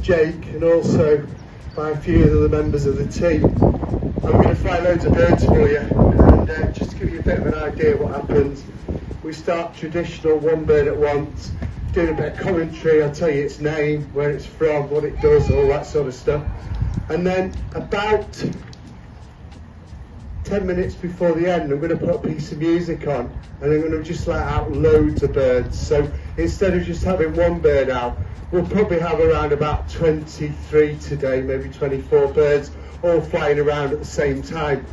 Jake and also by a few of the members of the team. I'm going to fly loads of birds for you, and just to give you a bit of an idea what happens, we start traditional one bird at once, doing a bit of commentary. I'll tell you its name, where it's from, what it does, all that sort of stuff. And then about 10 minutes before the end, I'm going to put a piece of music on, and I'm going to just let out loads of birds. So instead of just having one bird out, we'll probably have around about 23 today, maybe 24 birds, all flying around at the same time.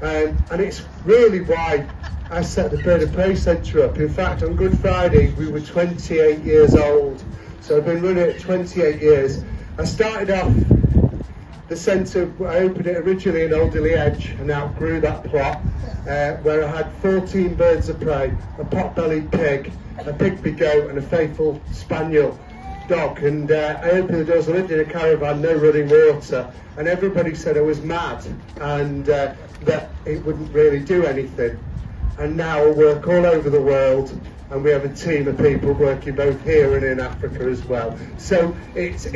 And it's really why I set the Bird of Prey Centre up. In fact, on Good Friday, we were 28 years old. So I've been running it 28 years. I started off the centre, I opened it originally in Alderley Edge and outgrew that plot, where I had 14 birds of prey, a pot-bellied pig, a Pygmy goat and a faithful spaniel dog. And I opened the doors, I lived in a caravan, no running water, and everybody said I was mad and that it wouldn't really do anything. And now I work all over the world, and we have a team of people working both here and in Africa as well. So it's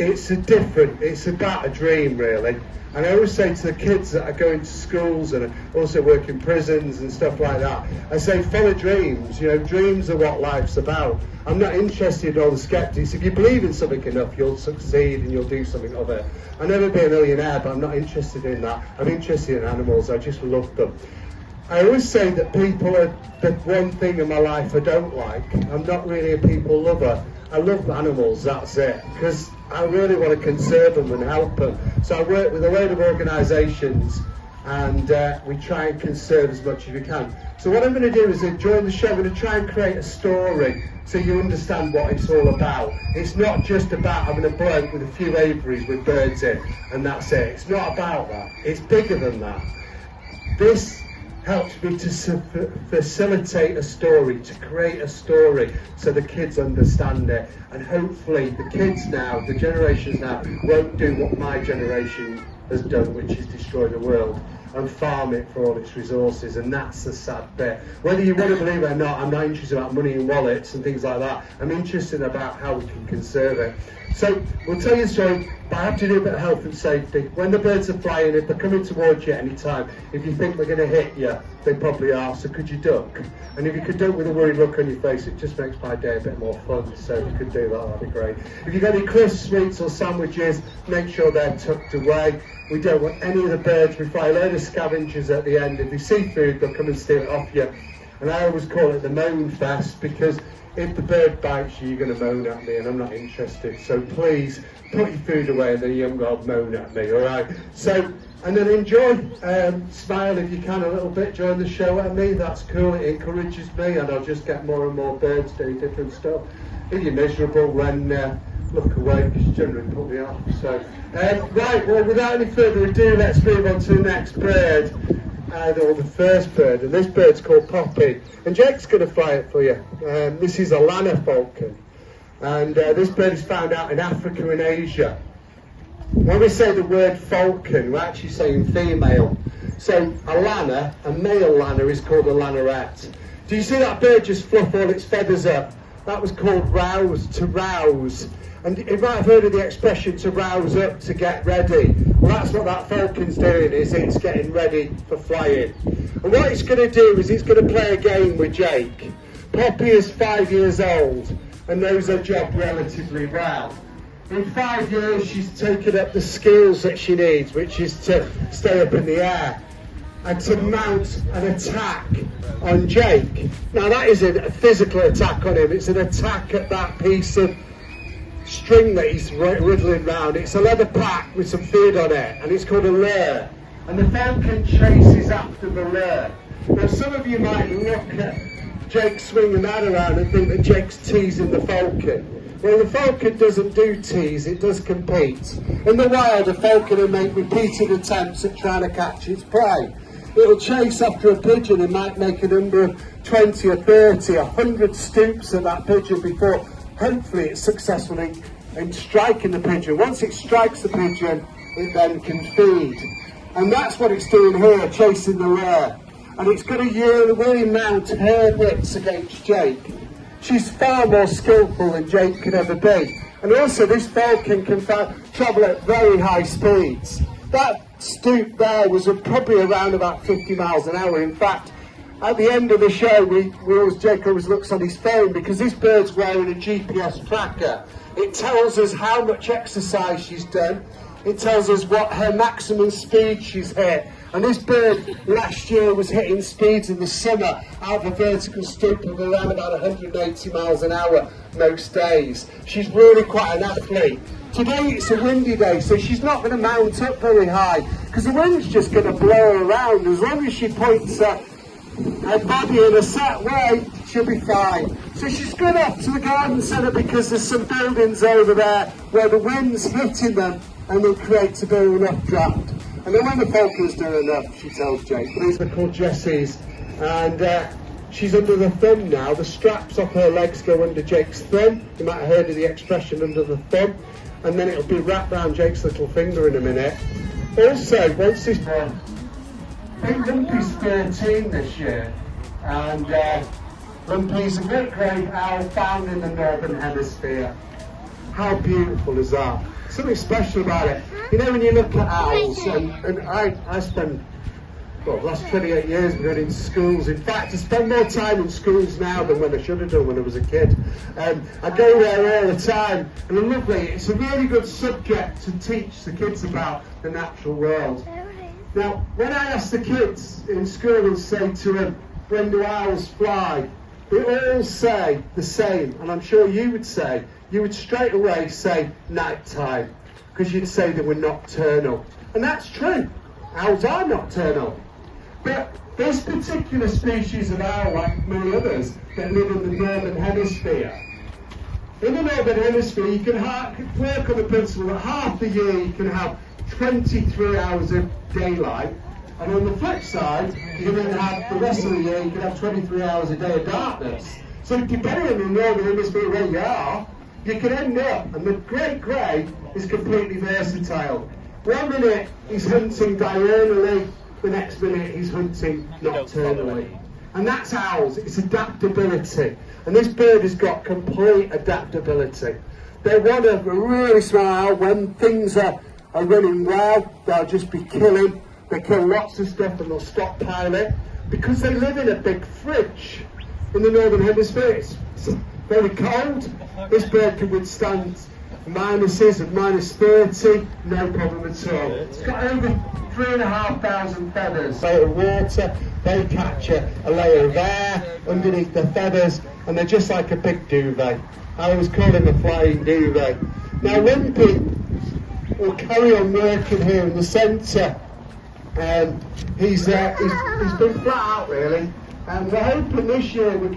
about a dream really. And I always say to the kids that are going to schools and also work in prisons and stuff like that, I say follow dreams. You know, dreams are what life's about. I'm not interested in all the skeptics. If you believe in something enough, you'll succeed and you'll do something of it. I'll never be a millionaire, but I'm not interested in that. I'm interested in animals. I just love them. I always say that people are the one thing in my life I don't like. I'm not really a people lover. I love animals, that's it, because I really want to conserve them and help them. So I work with a load of organisations, and we try and conserve as much as we can. So what I'm going to do is during the show, I'm going to try and create a story so you understand what it's all about. It's not just about having a bloke with a few aviaries with birds in, and that's it. It's not about that. It's bigger than that. This helps me to facilitate a story, to create a story so the kids understand it, and hopefully the kids now, the generations now, won't do what my generation has done, which is destroy the world and farm it for all its resources. And that's the sad bit. Whether you want to believe it or not, I'm not interested about money in wallets and things like that. I'm interested about how we can conserve it. So we'll tell you the story, but I have to do a bit of health and safety. When the birds are flying, if they're coming towards you at any time, if you think they're going to hit you, they probably are, so could you duck? And if you could duck with a worried look on your face, it just makes my day a bit more fun. So if you could do that, that'd be great. If you've got any crisps, sweets or sandwiches, make sure they're tucked away. We don't want any of the birds. We fly a load of scavengers at the end. If they see food, they'll come and steal it off you. And I always call it the moan fest, because if the bird bites you, you're going to moan at me, and I'm not interested. So please put your food away, and then you haven't got to moan at me, all right? So, and then enjoy, smile if you can a little bit during the show at me. That's cool. It encourages me, and I'll just get more and more birds doing different stuff. If you're miserable, then look away, because you generally put me off. So, right. Well, without any further ado, let's move on to the next bird. Or the first bird, and this bird's called Poppy, and Jake's going to fly it for you. This is a Lanner falcon, and this bird is found out in Africa and Asia. When we say the word falcon, we're actually saying female. So a Lanner, a male Lanner, is called a Lannerette. Do you see that bird just fluff all its feathers up? That was called rouse, to rouse. And you might have heard of the expression to rouse up, to get ready. Well, that's what that falcon's doing, is it's getting ready for flying. And what it's going to do is it's going to play a game with Jake. Poppy is 5 years old and knows her job relatively well. In 5 years, she's taken up the skills that she needs, which is to stay up in the air and to mount an attack on Jake. Now, that isn't a physical attack on him, it's an attack at that piece of string that he's whittling round. It's a leather pack with some food on it, and it's called a lure. And the falcon chases after the lure. Now, some of you might look at Jake swinging that around and think that Jake's teasing the falcon. Well, the falcon doesn't do tease, it does compete. In the wild, a falcon will make repeated attempts at trying to catch its prey. It'll chase after a pigeon and might make a number of 20 or 30, 100 stoops at that pigeon before hopefully it's successful in striking the pigeon. Once it strikes the pigeon, it then can feed. And that's what it's doing here, chasing the lure. And it's going to really mount her wits against Jake. she's far more skillful than Jake could ever be. And also this falcon can travel at very high speeds. That stoop there was probably around about 50 miles an hour. In fact, at the end of the show, Jake always looks on his phone because this bird's wearing a GPS tracker. It tells us how much exercise she's done. It tells us what her maximum speed she's hit. And this bird last year was hitting speeds in the summer out of a vertical stoop of around about 180 miles an hour most days. She's really quite an athlete. Today it's a windy day, so she's not going to mount up very high because the wind's just going to blow her around. As long as she points her body in a set way, she'll be fine. So she's gone up to the garden centre because there's some buildings over there where the wind's hitting them and it creates a bit of an updraft. And then when the falcon's doing enough, she tells Jake. These are called Jessie's, and she's under the thumb now. The straps off her legs go under Jake's thumb. You might have heard of the expression under the thumb. And then it'll be wrapped around Jake's little finger in a minute. Also, once this one, I think Lumpy's 13 this year, and Lumpy's a great grey owl found in the Northern Hemisphere. How beautiful is that? Something special about it. You know, when you look at owls, and I spend, well, the last 28 years going into schools. In fact, I spend more time in schools now than when I should have done when I was a kid. I go there all the time, and I love it. It's a really good subject to teach the kids about the natural world. Now, when I ask the kids in school and say to them, when do owls fly? They all say the same, and I'm sure you would straight away say night time, because you'd say they were nocturnal. And that's true. Owls are nocturnal. But this particular species of owl, like many others that live in the Northern Hemisphere, in the Northern Hemisphere you can work on the principle that half the year you can have 23 hours of daylight, and on the flip side, you can then have the rest of the year, you can have 23 hours a day of darkness. So depending on the Northern Hemisphere where you are, you can end up, and the great grey is completely versatile. 1 minute he's hunting diurnally, the next minute he's hunting nocturnally. And that's owls, it's adaptability. And this bird has got complete adaptability. They want a really smart owl. When things are running well, they'll just be killing. They kill lots of stuff and they'll stockpile it. Because they live in a big fridge in the Northern Hemisphere. It's very cold. This bird can withstand minuses of -30, no problem at all. It's got over 3,500 feathers. Layer of water, they catch a layer of air underneath their feathers, and they're just like a big duvet. I always call him a flying duvet. Now Lumpy will carry on working here in the centre. He's been flat out really, and we're hoping this year we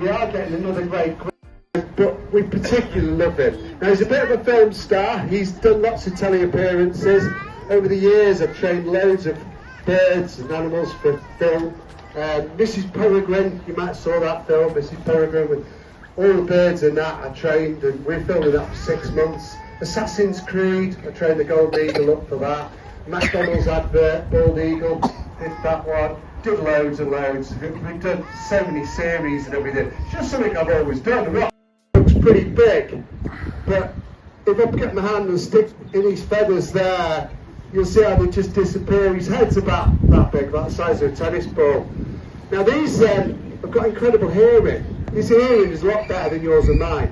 are getting another great grey, but we particularly love him. Now he's a bit of a film star. He's done lots of telly appearances. Over the years I've trained loads of birds and animals for film. Mrs. Peregrine, you might have saw that film, Mrs. Peregrine, with all the birds in that I trained, and we're filming that for 6 months. Assassin's Creed, I trained the Golden Eagle up for that. McDonald's advert, Bald Eagle, did that one. Did loads and loads. We've done so many series and everything. It's just something I've always done. It looks pretty big, but if I get my hand and stick in his feathers there, you'll see how they just disappear. His head's about that big, about the size of a tennis ball. Now these have got incredible hearing. His hearing is a lot better than yours and mine.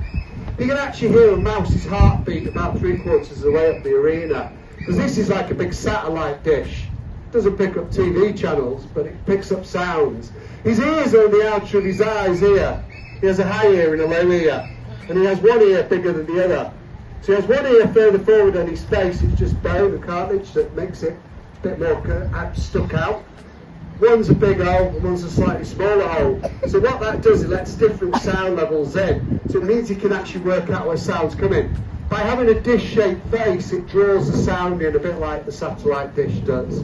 You can actually hear a mouse's heartbeat about 3/4 of the way up the arena. Because this is like a big satellite dish. It doesn't pick up TV channels, but it picks up sounds. His ears are on the outer of his eyes here. He has a high ear and a low ear. And he has one ear bigger than the other. So he has one ear further forward on his face. It's just bone and cartilage that makes it a bit more stuck out. One's a big hole and one's a slightly smaller hole. So what that does, it lets different sound levels in. So it means he can actually work out where sound's coming. By having a dish-shaped face, it draws the sound in a bit like the satellite dish does.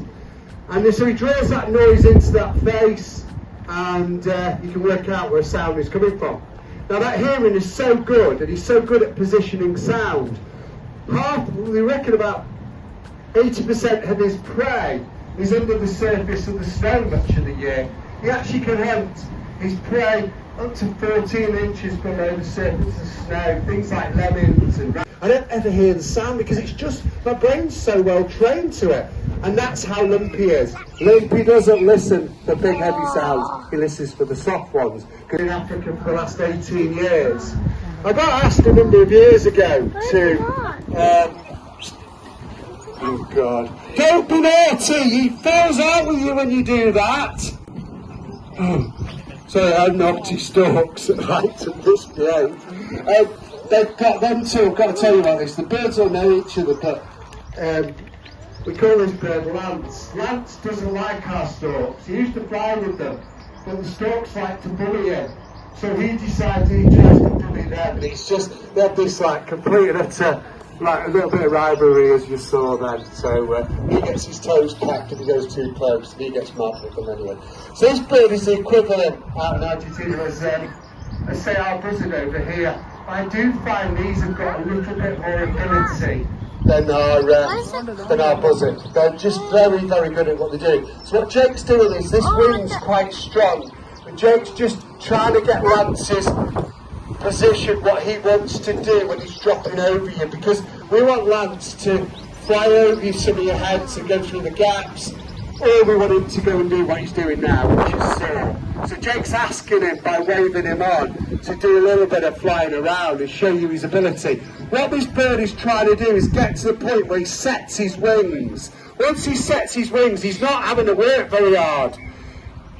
And so he draws that noise into that face, and you can work out where sound is coming from. Now that hearing is so good, and he's so good at positioning sound. We reckon about 80% of his prey is under the surface of the snow much of the year. He actually can hunt his prey up to 14 inches below the surface of snow, things like lemmings and I don't ever hear the sound because it's just, my brain's so well trained to it. And that's how Lumpy is. Lumpy doesn't listen for big heavy sounds, he listens for the soft ones. Because in Africa for the last 18 years, I got asked a number of years ago to, oh God, don't be naughty, he falls out with you when you do that. Sorry, I'm naughty storks that like to misbehave. They've got them too, I've got to tell you about this. The birds all know each other, but we call this bird Lance. Lance doesn't like our storks. He used to fly with them, but the storks like to bully him. So he decided he tries to bully them, and it's just, they have this like complete and utter, like a little bit of rivalry as you saw then. So he gets his toes pecked if he goes too close, and he gets mad with them anyway. So this bird is the equivalent out in Argentina as say our buzzard over here. I do find these have got a little bit more ability than our buzzard. They're just very, very good at what they're doing. So what Jake's doing is, this wind's quite strong, and Jake's just trying to get Lance's position, what he wants to do when he's dropping over you, because we want Lance to fly over some of your heads and go through the gaps, or we want him to go and do what he's doing now, which is soar. So Jake's asking him, by waving him on, to do a little bit of flying around and show you his ability. What this bird is trying to do is get to the point where he sets his wings. Once he sets his wings, he's not having to work very hard.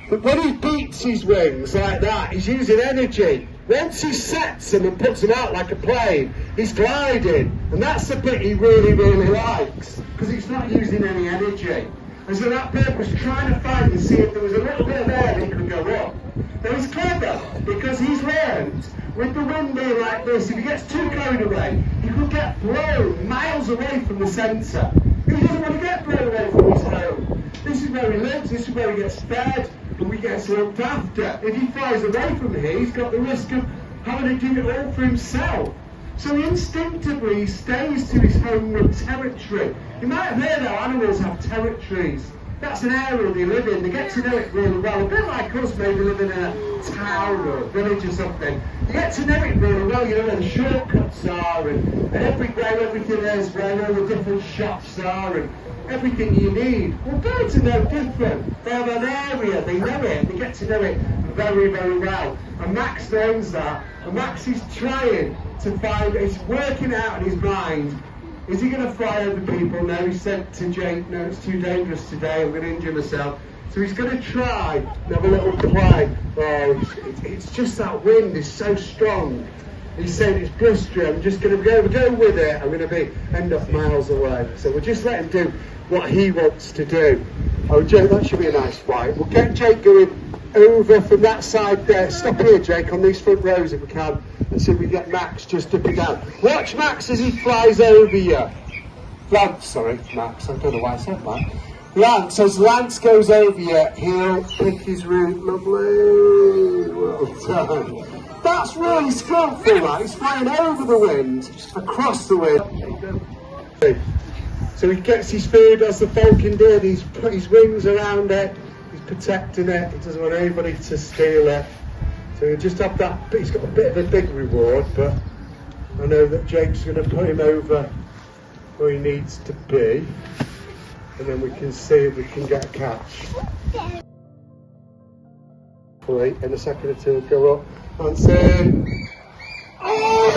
But when he beats his wings like that, he's using energy. Once he sets them and puts them out like a plane, he's gliding. And that's the bit he really, really likes, because he's not using any energy. And so that bird was trying to find and see if there was a little bit of air that could go up. Now he's clever, because he's learned, with the wind being like this, if he gets too carried away, he could get blown miles away from the centre. He doesn't want to get blown away from his home. This is where he lives, this is where he gets fed, and he gets looked after. If he flies away from here, he's got the risk of having to do it all for himself. So instinctively he stays to his homeward territory. You might have heard how animals have territories. That's an area they live in. They get to know it really well. A bit like us, maybe living in a town or a village or something. You get to know it really well. You know where the shortcuts are and where everything is, where all the different shops are and everything you need. Well, birds are no different. They have an area, they know it, they get to know it very, very well. And Max knows that. And Max is trying to find, he's working out in his mind, is he going to fly over people? No, he said to Jake, no, it's too dangerous today, I'm going to injure myself. So he's going to try and have a little play. Oh, it's just that wind is so strong. He's saying it's blustery, I'm just going to go with it, I'm going to end up miles away. So we'll just let him do what he wants to do. Oh, Jake, that should be a nice flight. We'll get Jake going over from that side there. Stop here, Jake, on these front rows if we can, and see if we can get Max just up and down. Watch Max as he flies over you. Lance, sorry, Max, I don't know why I said that. Lance, as Lance goes over you, he'll pick his route. Lovely, well done. That's really skillful, that. He's flying over the wind, across the wind. So he gets his food as the falcon did, he's put his wings around it, he's protecting it, he doesn't want anybody to steal it. So he'll just have that, he's got a bit of a big reward, but I know that Jake's going to put him over where he needs to be, and then we can see if we can get a catch. In a second or two, he'll go up and say, oh,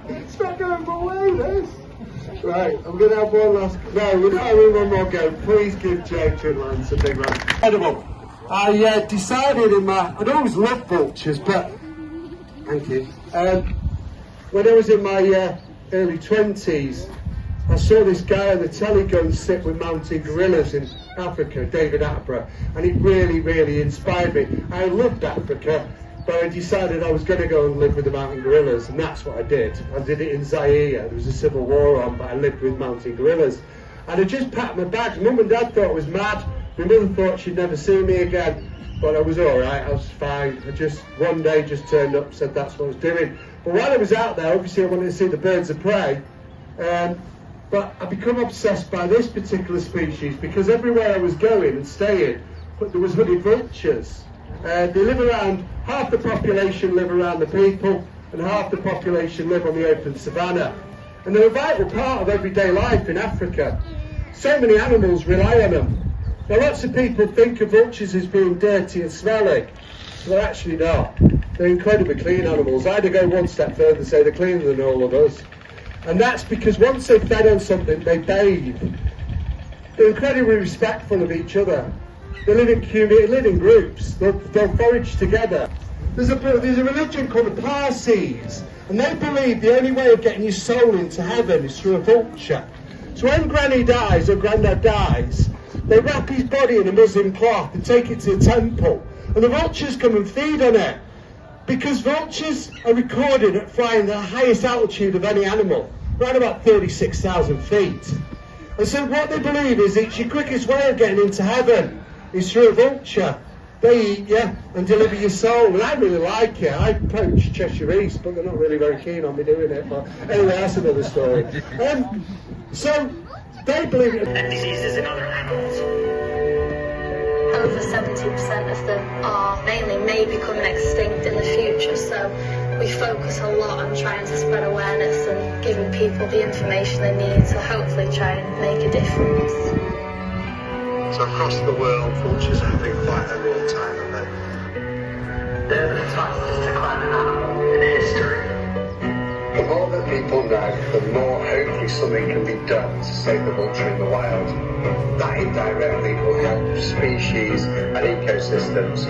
it's not going away, this. Right, I'm going to have one last, no, we're not having one more go. Please give Jake and Lance a big round. Incredible. I decided I'd always loved vultures, but, thank you. When I was in my early 20s, I saw this guy on the telly go and sit with mountain gorillas in Africa, David Attenborough, and it really, really inspired me. I loved Africa, but I decided I was going to go and live with the mountain gorillas, and that's what I did. I did it in Zaire. There was a civil war on, but I lived with mountain gorillas. And I just packed my bags. Mum and Dad thought I was mad. My mother thought she'd never see me again, but I was all right. I was fine. I just one day just turned up, said that's what I was doing. But while I was out there, obviously I wanted to see the birds of prey. But I become obsessed by this particular species because everywhere I was going and staying there was hooded vultures. They live around, half the population live around the people, and half the population live on the open savannah. And they're a vital part of everyday life in Africa. So many animals rely on them. Now lots of people think of vultures as being dirty and smelly. They're actually not. They're incredibly clean animals. I'd go one step further and say they're cleaner than all of us. And that's because once they've fed on something, they bathe. They're incredibly respectful of each other. They live in community, live in groups. They'll forage together. There's a religion called the Parsis, and they believe the only way of getting your soul into heaven is through a vulture. So when Granny dies or Grandad dies, they wrap his body in a Muslim cloth and take it to the temple, and the vultures come and feed on it. Because vultures are recorded at flying the highest altitude of any animal, around about 36,000 feet. And so what they believe is it's your quickest way of getting into heaven is through a vulture. They eat you and deliver your soul. And I really like it. I poach Cheshire East, but they're not really very keen on me doing it. But anyway, that's another story. So they believe it. And diseases in other animals. Over 70% of them are may becoming extinct in the future, so we focus a lot on trying to spread awareness and giving people the information they need to hopefully try and make a difference. So across the world, vultures are having quite a real time of it. They're the fastest declining animal in history. The more that people know, the more hopefully something can be done to save the vulture in the wild. That indirectly will help species and ecosystems,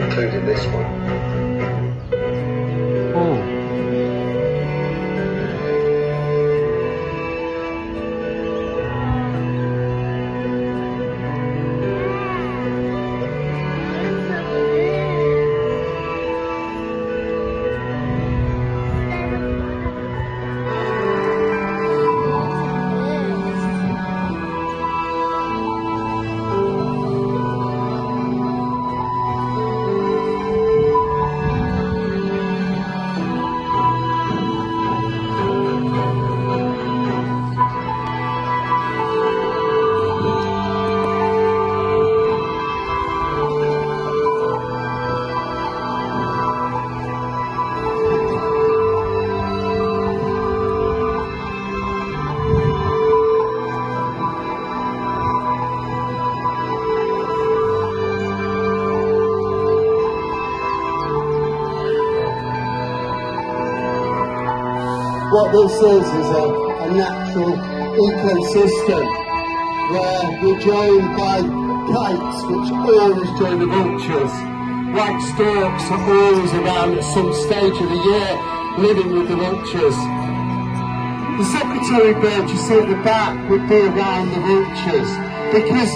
including this one. What this is a natural ecosystem where we're joined by kites which always join the vultures. White storks are always around at some stage of the year living with the vultures. The secretary bird you see at the back would be around the vultures because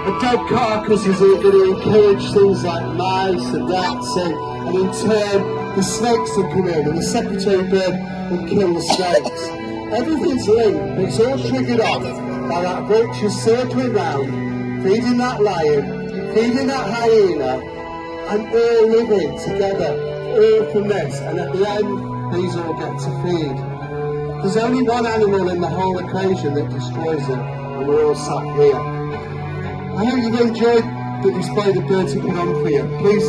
a dead carcass is going to encourage things like mice and rats and in turn the snakes will come in and the secretary bird will kill the snakes. Everything's linked, but it's all triggered off by that vulture circling round, feeding that lion, feeding that hyena, and all living together, all from this, and at the end, these all get to feed. There's only one animal in the whole equation that destroys it, and we're all sat here. I hope you've enjoyed the display the birds have put on for you. Please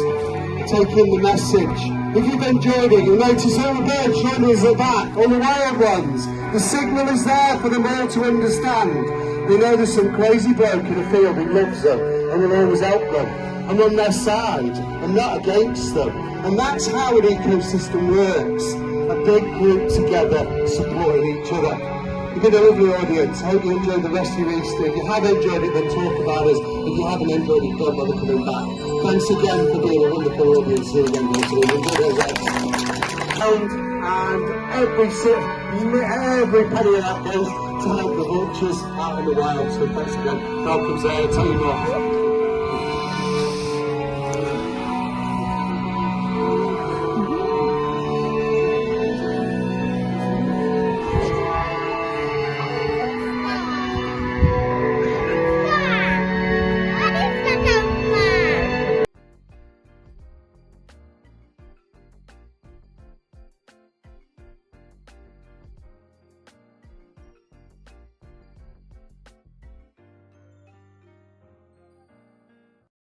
take in the message. If you've enjoyed it, you'll notice all the birds showing us at back, all the wild ones. The signal is there for them all to understand. They know there's some crazy bloke in the field who loves them and will always help them. I'm on their side, I'm not against them. And that's how an ecosystem works. A big group together supporting each other. You've been a lovely audience. I hope you enjoyed the rest of your Easter. If you have enjoyed it, then talk about us. If you haven't enjoyed it, don't bother coming back. Thanks again for being a wonderful audience here again. And every penny of that goes to help the vultures out in the wild. So thanks again. Malcolm's there, tell you more.